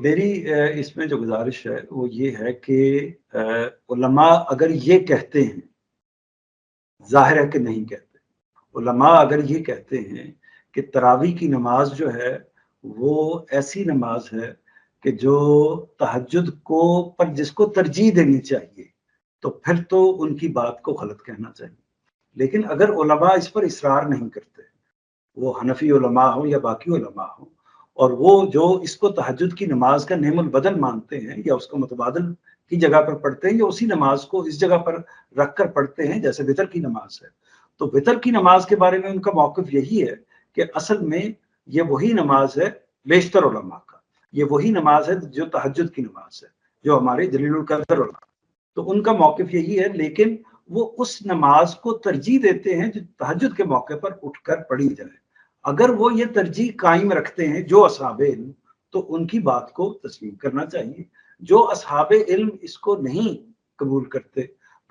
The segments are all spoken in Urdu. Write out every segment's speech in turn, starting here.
میری اس میں جو گزارش ہے وہ یہ ہے کہ علماء اگر یہ کہتے ہیں، ظاہر ہے کہ نہیں کہتے، علماء اگر یہ کہتے ہیں کہ تراویح کی نماز جو ہے وہ ایسی نماز ہے کہ جو تہجد کو پر جس کو ترجیح دینی چاہیے، تو پھر تو ان کی بات کو غلط کہنا چاہیے۔ لیکن اگر علماء اس پر اصرار نہیں کرتے، وہ حنفی علماء ہوں یا باقی علماء ہوں، اور وہ جو اس کو تہجد کی نماز کا نعم البدل مانتے ہیں یا اس کو متبادل کی جگہ پر پڑھتے ہیں یا اسی نماز کو اس جگہ پر رکھ کر پڑھتے ہیں جیسے وتر کی نماز ہے، تو وتر کی نماز کے بارے میں ان کا موقف یہی ہے کہ اصل میں یہ وہی نماز ہے، بیشتر علماء کا یہ وہی نماز ہے جو تہجد کی نماز ہے، جو ہمارے جلیل القدر علماء، تو ان کا موقف یہی ہے، لیکن وہ اس نماز کو ترجیح دیتے ہیں جو تہجد کے موقع پر اٹھ کر پڑھی جائے۔ اگر وہ یہ ترجیح قائم رکھتے ہیں جو اصحاب علم، تو ان کی بات کو تسلیم کرنا چاہیے۔ جو اصحاب علم اس کو نہیں قبول کرتے،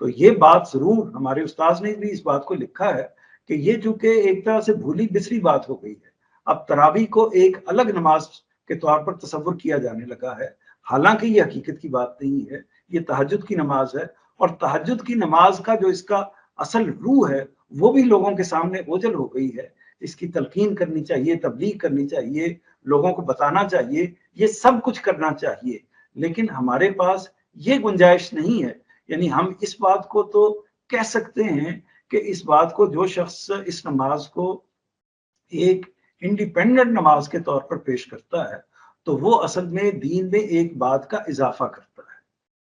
تو یہ بات ضرور ہمارے استاذ نے بھی اس بات کو لکھا ہے کہ یہ چونکہ ایک طرح سے بھولی بسری بات ہو گئی ہے، اب تراویح کو ایک الگ نماز کے طور پر تصور کیا جانے لگا ہے، حالانکہ یہ حقیقت کی بات نہیں ہے، یہ تہجد کی نماز ہے، اور تہجد کی نماز کا جو اس کا اصل روح ہے وہ بھی لوگوں کے سامنے اوجھل ہو گئی ہے۔ اس کی تلقین کرنی چاہیے، تبلیغ کرنی چاہیے، لوگوں کو بتانا چاہیے، یہ سب کچھ کرنا چاہیے، لیکن ہمارے پاس یہ گنجائش نہیں ہے۔ یعنی ہم اس بات کو تو کہہ سکتے ہیں کہ اس بات کو جو شخص اس نماز کو ایک انڈیپینڈنٹ نماز کے طور پر پیش کرتا ہے تو وہ اصل میں دین میں ایک بات کا اضافہ کرتا ہے،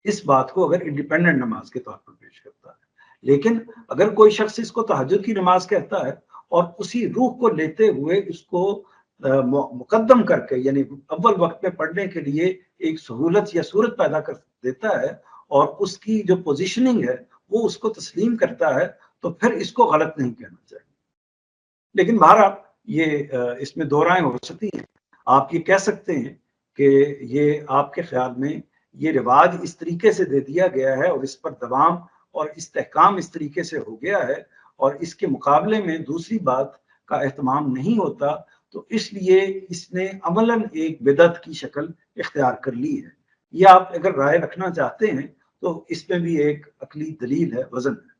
اس بات کو اگر انڈیپینڈنٹ نماز کے طور پر پیش کرتا ہے۔ لیکن اگر کوئی شخص اس کو تہجد کی نماز کہتا ہے اور اسی روح کو لیتے ہوئے اس کو مقدم کر کے، یعنی اول وقت میں پڑھنے کے لیے ایک سہولت یا صورت پیدا کر دیتا ہے اور اس کی جو پوزیشننگ ہے وہ اس کو تسلیم کرتا ہے، تو پھر اس کو غلط نہیں کہنا چاہیے۔ لیکن بہرحال یہ اس میں دو رائیں ہو سکتی ہیں۔ آپ یہ کہہ سکتے ہیں کہ یہ آپ کے خیال میں یہ رواج اس طریقے سے دے دیا گیا ہے اور اس پر دوام اور استحکام اس طریقے سے ہو گیا ہے، اور اس کے مقابلے میں دوسری بات کا اہتمام نہیں ہوتا، تو اس لیے اس نے عملاً ایک بدعت کی شکل اختیار کر لی ہے۔ یہ آپ اگر رائے رکھنا چاہتے ہیں تو اس میں بھی ایک عقلی دلیل ہے، وزن ہے۔